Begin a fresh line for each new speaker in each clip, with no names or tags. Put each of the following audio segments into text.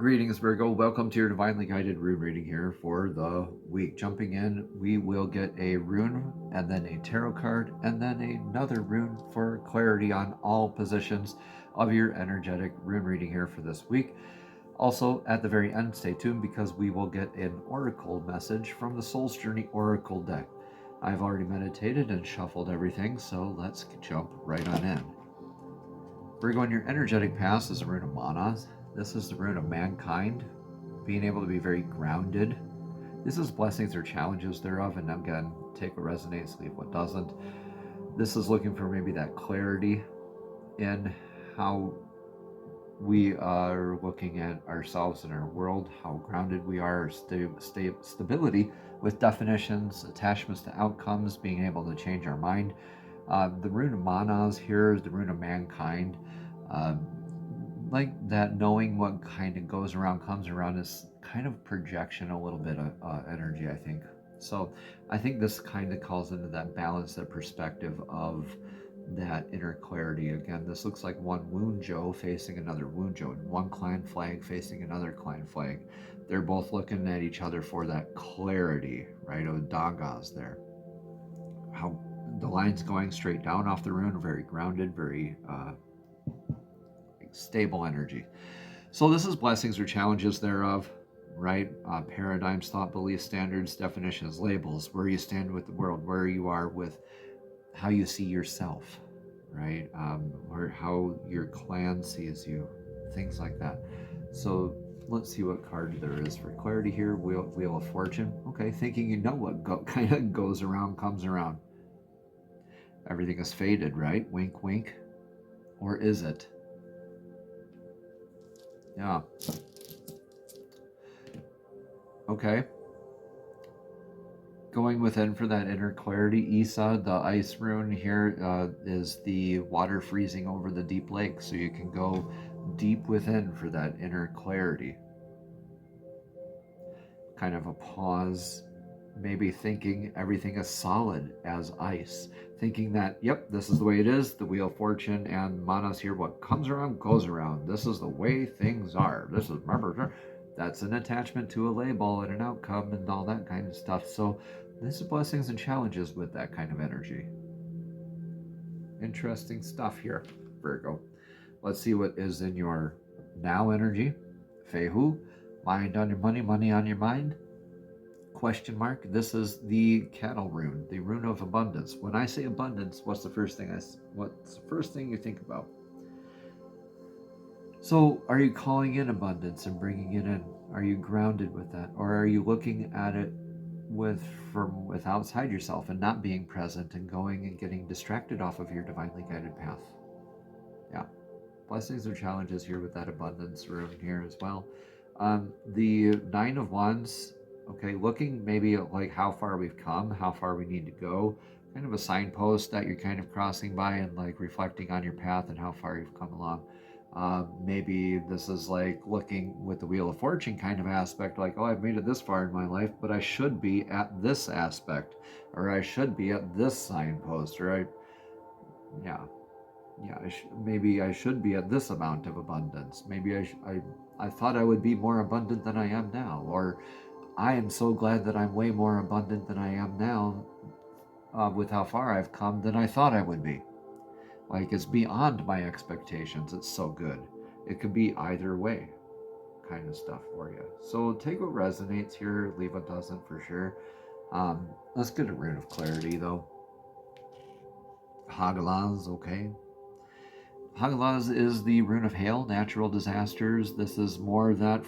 Greetings, Virgo. Welcome to your divinely guided rune reading here for the week. Jumping in, we will get a rune and then a tarot card and then another rune for clarity on all positions of your energetic rune reading here for this week. Also, at the very end, stay tuned because we will get an oracle message from the Soul's Journey Oracle deck. I've already meditated and shuffled everything, so let's jump right on in. Virgo, in your energetic path is a rune of mana. This is the rune of mankind, being able to be very grounded. This is blessings or challenges thereof, and again, take what resonates, leave what doesn't. This is looking for maybe that clarity in how we are looking at ourselves and our world, how grounded we are, stability with definitions, attachments to outcomes, being able to change our mind. The rune of manas here is the rune of mankind. Like that, knowing what kind of goes around comes around is kind of projection, a little bit of energy, I think. So I think this kind of calls into that balance, that perspective of that inner clarity. Again, this looks like one Wunjo facing another Wunjo, and one clan flag facing another clan flag. They're both looking at each other for that clarity, right? Of Dagas there. How the line's going straight down off the rune, very grounded, very stable energy. So this is blessings or challenges thereof, right? Paradigms, thought, beliefs, standards, definitions, labels, where you stand with the world, where you are with how you see yourself, right? Or how your clan sees you, things like that. So let's see what card there is for clarity here. Wheel of Fortune. Okay, thinking you know what kind of goes around comes around. Everything is fated, right? Wink, wink. Or is it? Yeah. Okay. Going within for that inner clarity. Isa, the ice rune here, is the water freezing over the deep lake. So you can go deep within for that inner clarity. Kind of a pause, maybe thinking everything is solid as ice. Thinking that, yep, this is the way it is. The Wheel of Fortune and Manas here, what comes around goes around. This is the way things are. This is, remember, that's an attachment to a label and an outcome and all that kind of stuff. So this is blessings and challenges with that kind of energy. Interesting stuff here, Virgo. Let's see what is in your now energy. Fehu, mind on your money, money on your mind. Question mark. This is the cattle rune, the rune of abundance. When I say abundance, what's the first thing you think about? So are you calling in abundance and bringing it in? Are you grounded with that? Or are you looking at it with outside yourself and not being present and going and getting distracted off of your divinely guided path? Yeah. Blessings or challenges here with that abundance rune here as well. The Nine of Wands. Okay, looking maybe at like how far we've come, how far we need to go, kind of a signpost that you're kind of crossing by and like reflecting on your path and how far you've come along. Maybe this is like looking with the Wheel of Fortune kind of aspect, like, oh, I've made it this far in my life, but I should be at this aspect, or I should be at this signpost, or maybe I should be at this amount of abundance. Maybe I thought I would be more abundant than I am now, or I am so glad that I'm way more abundant than I am now with how far I've come than I thought I would be. Like, it's beyond my expectations. It's so good. It could be either way kind of stuff for you. So take what resonates here, leave what doesn't for sure. Let's get a rune of clarity though. Hagalaz, okay. Hagalaz is the rune of hail, natural disasters. This is more that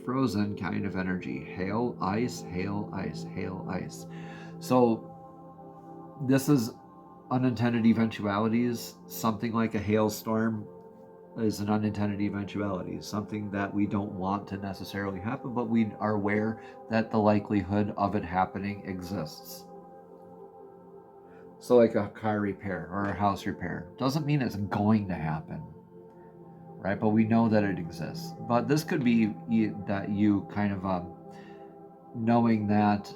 frozen kind of energy. Hail, ice, hail, ice, hail, ice. So this is unintended eventualities. Something like a hailstorm is an unintended eventuality, something that we don't want to necessarily happen, but we are aware that the likelihood of it happening exists. So like a car repair or a house repair doesn't mean it's going to happen, right? But we know that it exists. But this could be that you kind of knowing that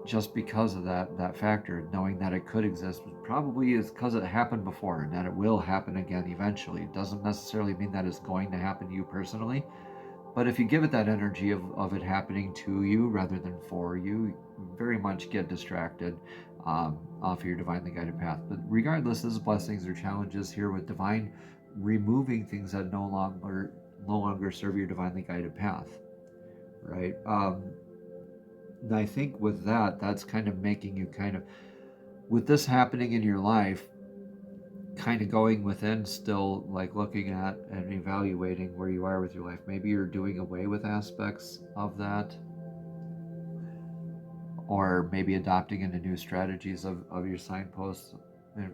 just because of that factor, knowing that it could exist, probably is because it happened before and that it will happen again eventually. It doesn't necessarily mean that it's going to happen to you personally, but if you give it that energy of it happening to you rather than for you, very much get distracted off of your divinely guided path. But regardless, this is blessings or challenges here with divine removing things that no longer serve your divinely guided path, right? And I think with that, that's kind of making you kind of, with this happening in your life, kind of going within still, like looking at and evaluating where you are with your life. Maybe you're doing away with aspects of that, or maybe adopting into new strategies of your signposts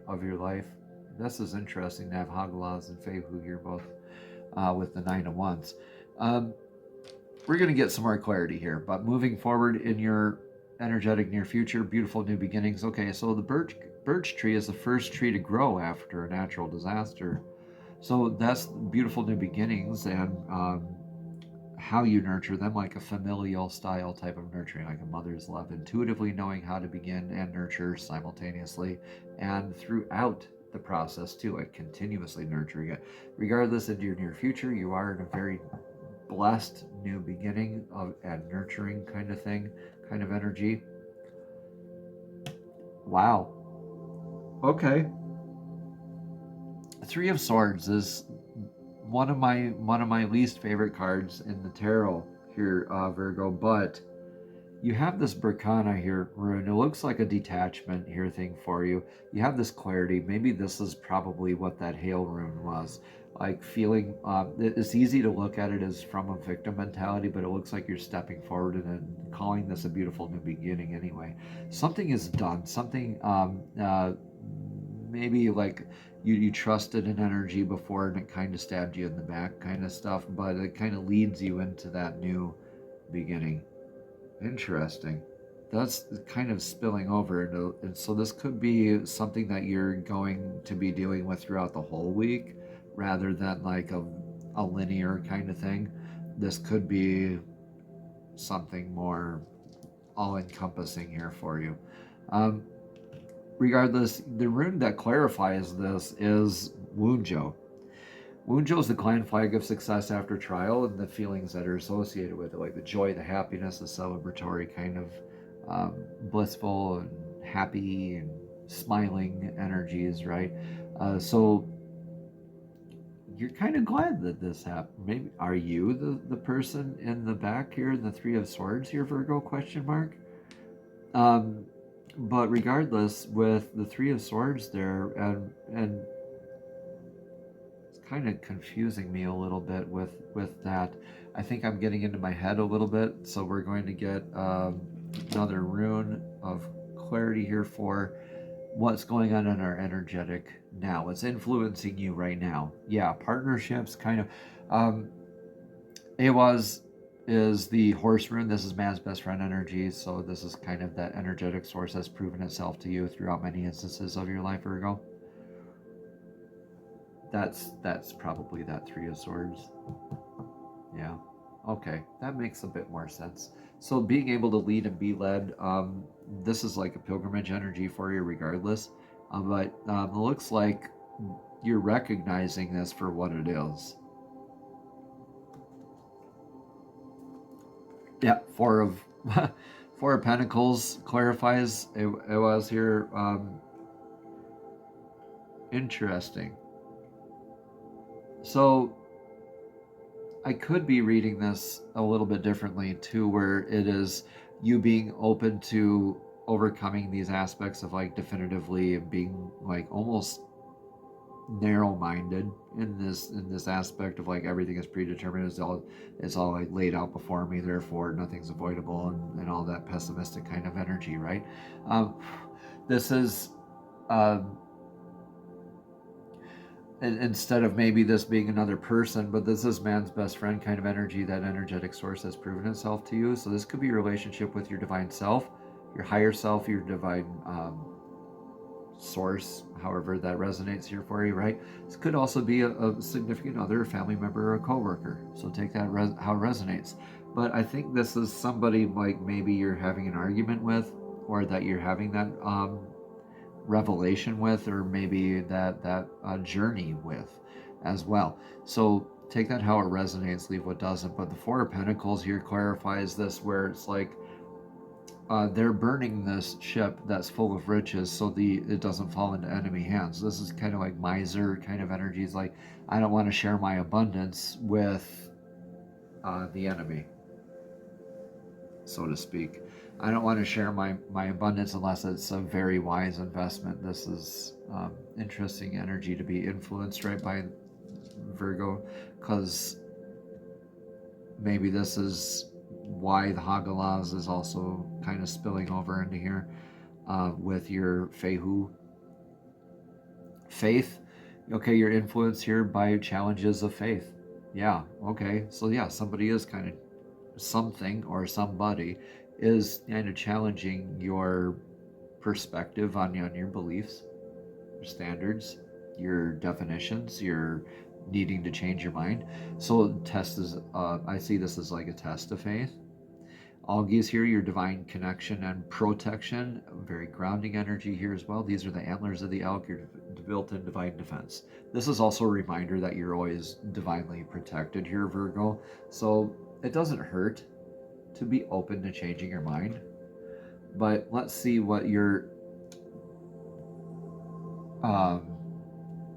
of your life. This is interesting to have Hagalaz and Fehu here both with the Nine of Wands. We're going to get some more clarity here, but moving forward in your energetic near future, beautiful new beginnings. Okay, so the birch tree is the first tree to grow after a natural disaster. So that's beautiful new beginnings, and how you nurture them, like a familial style type of nurturing, like a mother's love, intuitively knowing how to begin and nurture simultaneously and throughout the process too, like continuously nurturing it. Regardless of your near future, you are in a very blessed new beginning of and nurturing kind of thing, kind of energy. Wow. Okay. Three of Swords is one of my least favorite cards in the tarot here, Virgo, but you have this Berkana here, Rune. It looks like a detachment here thing for you. You have this clarity. Maybe this is probably what that hail rune was. Like feeling, it's easy to look at it as from a victim mentality, but it looks like you're stepping forward and calling this a beautiful new beginning anyway. Something is done. Something, maybe like you trusted an energy before and it kind of stabbed you in the back kind of stuff, but it kind of leads you into that new beginning. Interesting. That's kind of spilling over into, and so this could be something that you're going to be dealing with throughout the whole week rather than like a linear kind of thing. This could be something more all-encompassing here for you. Regardless, the rune that clarifies this is Wunjo. Wunjo is the clan flag of success after trial and the feelings that are associated with it, like the joy, the happiness, the celebratory kind of blissful and happy and smiling energies, right? So you're kind of glad that this happened. Maybe are you the person in the back here in the Three of Swords here, Virgo, question mark? But regardless, with the Three of Swords there, and kind of confusing me a little bit with that. I think I'm getting into my head a little bit, so we're going to get another rune of clarity here for what's going on in our energetic now. What's influencing you right now? Yeah, partnerships, kind of. Awaz is the horse rune. This is man's best friend energy, so this is kind of that energetic source that's proven itself to you throughout many instances of your life, Virgo. That's probably that Three of Swords. Yeah. Okay, that makes a bit more sense. So being able to lead and be led, this is like a pilgrimage energy for you regardless. But it looks like you're recognizing this for what it is. Yeah, Four of Pentacles clarifies. It was here. Interesting. So I could be reading this a little bit differently too, where it is you being open to overcoming these aspects of like definitively being like almost narrow-minded in this aspect of like everything is predetermined, it's all like laid out before me, therefore nothing's avoidable, and all that pessimistic kind of energy, right? This is instead of maybe this being another person, but this is man's best friend kind of energy, that energetic source has proven itself to you. So this could be your relationship with your divine self, your higher self, your divine source, however that resonates here for you, right? This could also be a significant other, a family member, or a coworker. So take that how it resonates. But I think this is somebody like maybe you're having an argument with, or that you're having that revelation with, or maybe that journey with as well. So take that how it resonates, leave what doesn't. But the Four of Pentacles here clarifies this, where it's like they're burning this ship that's full of riches so it doesn't fall into enemy hands. This is kind of like miser kind of energies, like I don't want to share my abundance with the enemy, so to speak. I don't want to share my abundance unless it's a very wise investment. This is interesting energy to be influenced right by Virgo, because maybe this is why the Hagalaz is also kind of spilling over into here with your Fehu faith. Okay, you're influenced here by challenges of faith. Yeah, okay. So yeah, somebody is kind of something or somebody is kind of challenging your perspective on your beliefs, your standards, your definitions, your needing to change your mind. So test is, I see this as like a test of faith. Augies here, your divine connection and protection, very grounding energy here as well. These are the antlers of the elk, your built-in divine defense. This is also a reminder that you're always divinely protected here, Virgo. So it doesn't hurt to be open to changing your mind. But let's see what your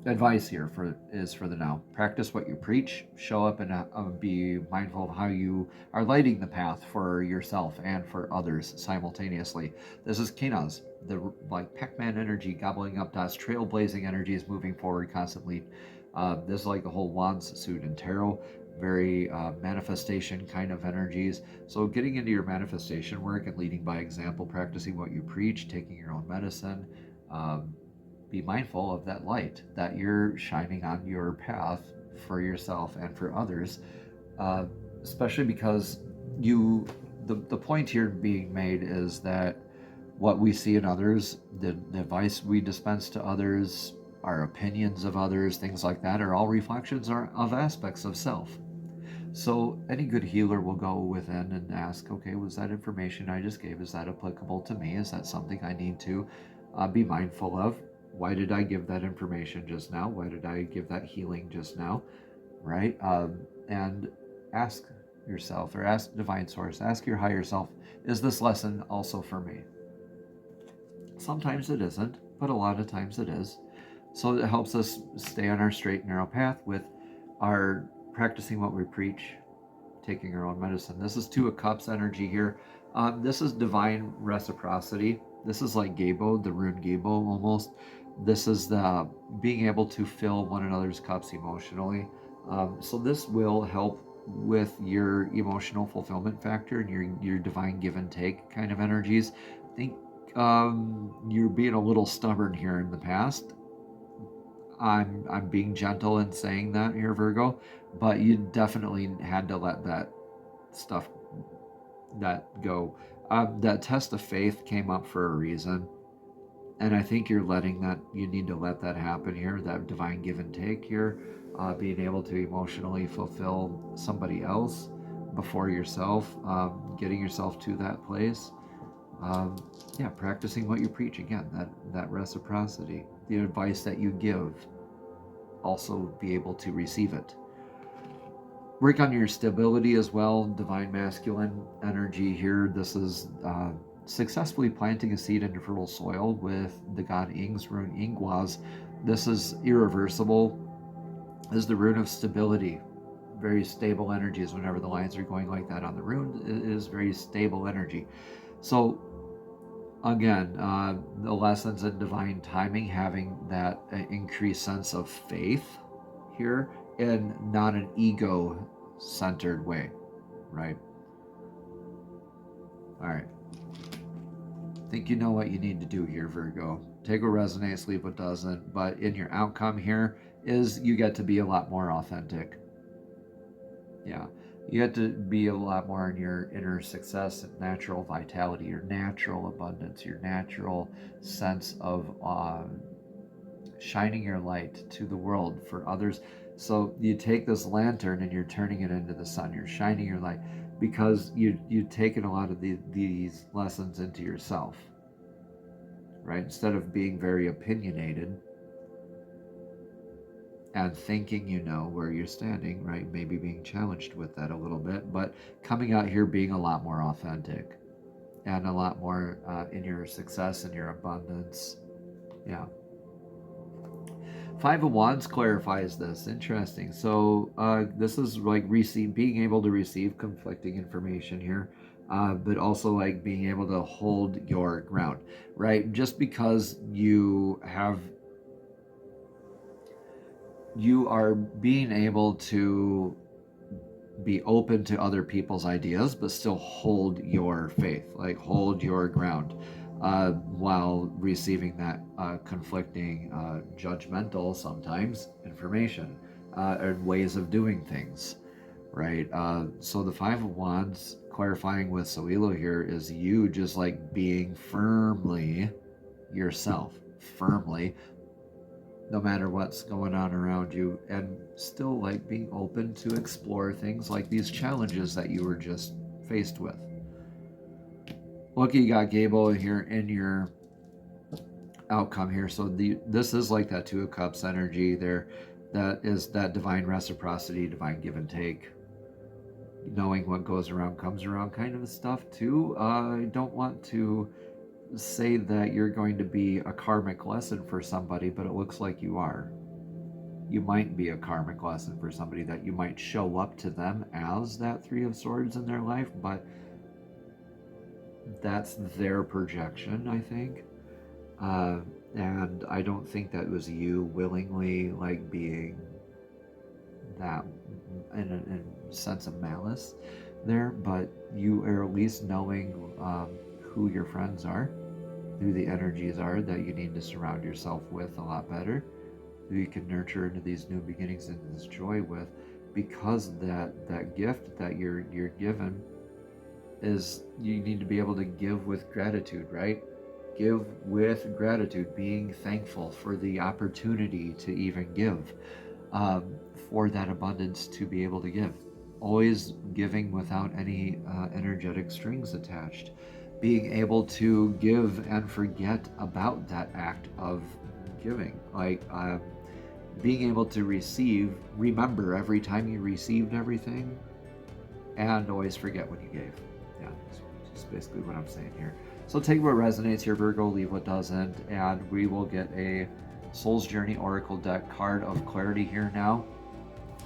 advice here is for the now. Practice what you preach. Show up and be mindful of how you are lighting the path for yourself and for others simultaneously. This is Kinaz, the like Pac-Man energy, gobbling up dots, trailblazing energies, moving forward constantly. This is like the whole Wands suit in tarot, very manifestation kind of energies. So getting into your manifestation work and leading by example, practicing what you preach, taking your own medicine. Be mindful of that light that you're shining on your path for yourself and for others, especially because the point here being made is that what we see in others, the advice we dispense to others, our opinions of others, things like that, are all reflections of aspects of self. So any good healer will go within and ask, okay, was that information I just gave, is that applicable to me? Is that something I need to be mindful of? Why did I give that information just now? Why did I give that healing just now? Right? And ask yourself, or ask divine source, ask your higher self, is this lesson also for me? Sometimes it isn't, but a lot of times it is. So it helps us stay on our straight and narrow path with our practicing what we preach, taking our own medicine. This is Two of Cups energy here. This is divine reciprocity. This is like Gabo, the rune Gabo almost. This is the being able to fill one another's cups emotionally. So this will help with your emotional fulfillment factor and your divine give and take kind of energies. I think you're being a little stubborn here in the past. I'm being gentle in saying that here, Virgo, but you definitely had to let that stuff go. That test of faith came up for a reason, and I think you need to let that happen here, that divine give and take here, being able to emotionally fulfill somebody else before yourself, getting yourself to that place. Practicing what you preach, again, that reciprocity, the advice that you give, also be able to receive it. Work on your stability as well, divine masculine energy here. This is successfully planting a seed into fertile soil with the god Ing's rune Ingwaz. This is irreversible. This is the rune of stability. Very stable energies. Whenever the lines are going like that on the rune, it is very stable energy. So again, the lessons in divine timing, having that increased sense of faith here, in not an ego-centered way, right? All right. I think you know what you need to do here, Virgo. Take what resonates, leave what doesn't. But in your outcome here is you get to be a lot more authentic. Yeah. You get to be a lot more in your inner success and natural vitality, your natural abundance, your natural sense of shining your light to the world for others. So you take this lantern and you're turning it into the sun. You're shining your light because you've taken a lot of these lessons into yourself. right? Instead of being very opinionated and thinking you know where you're standing, right? Maybe being challenged with that a little bit, but coming out here being a lot more authentic and a lot more in your success and your abundance. Yeah. Five of Wands clarifies this. Interesting. So this is like being able to receive conflicting information here, but also like being able to hold your ground, right? Just because you are being able to be open to other people's ideas, but still hold your faith, like hold your ground, while receiving that conflicting, judgmental sometimes information, and ways of doing things, right? So the Five of Wands clarifying with Soilo here is you just like being firmly yourself, firmly, no matter what's going on around you, and still like being open to explore things like these challenges that you were just faced with. Look, you got Gable here in your outcome here. So this is like that Two of Cups energy there. That is that divine reciprocity, divine give and take, knowing what goes around comes around kind of stuff too. I don't want to say that you're going to be a karmic lesson for somebody, but it looks like you are. You might be a karmic lesson for somebody, that you might show up to them as that Three of Swords in their life, but that's their projection, I think. And I don't think that was you willingly like being that in a sense of malice there, but you are at least knowing who your friends are, who the energies are that you need to surround yourself with a lot better, who you can nurture into these new beginnings and this joy with, because that gift that you're given is, you need to be able to give with gratitude, right? Give with gratitude, being thankful for the opportunity to even give, for that abundance to be able to give. Always giving without any energetic strings attached. Being able to give and forget about that act of giving. Like being able to remember every time you received everything, and always forget when you gave. Yeah, that's basically what I'm saying here. So take what resonates here, Virgo, leave what doesn't, and we will get a Soul's Journey Oracle deck card of clarity here now.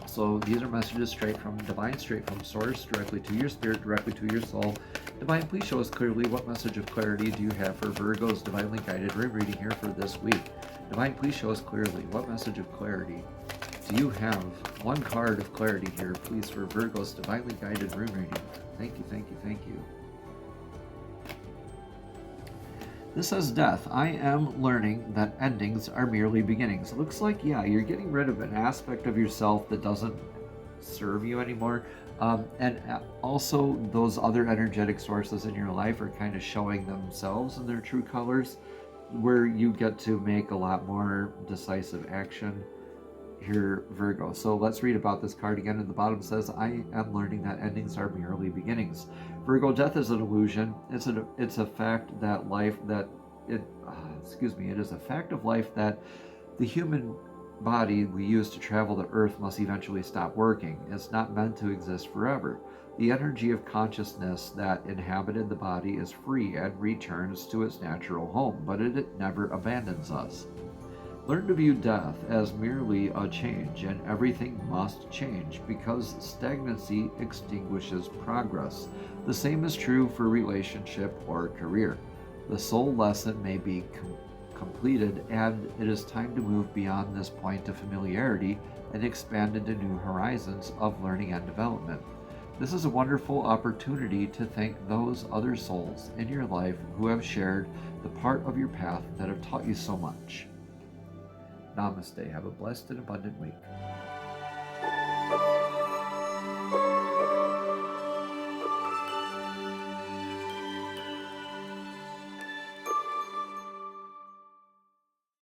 So these are messages straight from Divine, straight from Source, directly to your spirit, directly to your soul. Divine, please show us clearly what message of clarity do you have for Virgo's divinely guided rune reading here for this week. Divine, please show us clearly what message of clarity do you have. One card of clarity here, please, for Virgo's divinely guided rune reading. Thank you, thank you, thank you. This says Death. I am learning that endings are merely beginnings. It looks like, yeah, you're getting rid of an aspect of yourself that doesn't serve you anymore. And also those other energetic sources in your life are kind of showing themselves in their true colors, where you get to make a lot more decisive action here, Virgo. So let's read about this card again. At the bottom says, I am learning that endings are merely beginnings. Virgo, death is an illusion. It's a fact that it is a fact of life that the human body we use to travel the earth must eventually stop working. It's not meant to exist forever. The energy of consciousness that inhabited the body is free and returns to its natural home, but it never abandons us. Learn to view death as merely a change, and everything must change because stagnancy extinguishes progress. The same is true for relationship or career. The soul lesson may be completed, and it is time to move beyond this point of familiarity and expand into new horizons of learning and development. This is a wonderful opportunity to thank those other souls in your life who have shared the part of your path that have taught you so much. Namaste. Have a blessed and abundant week.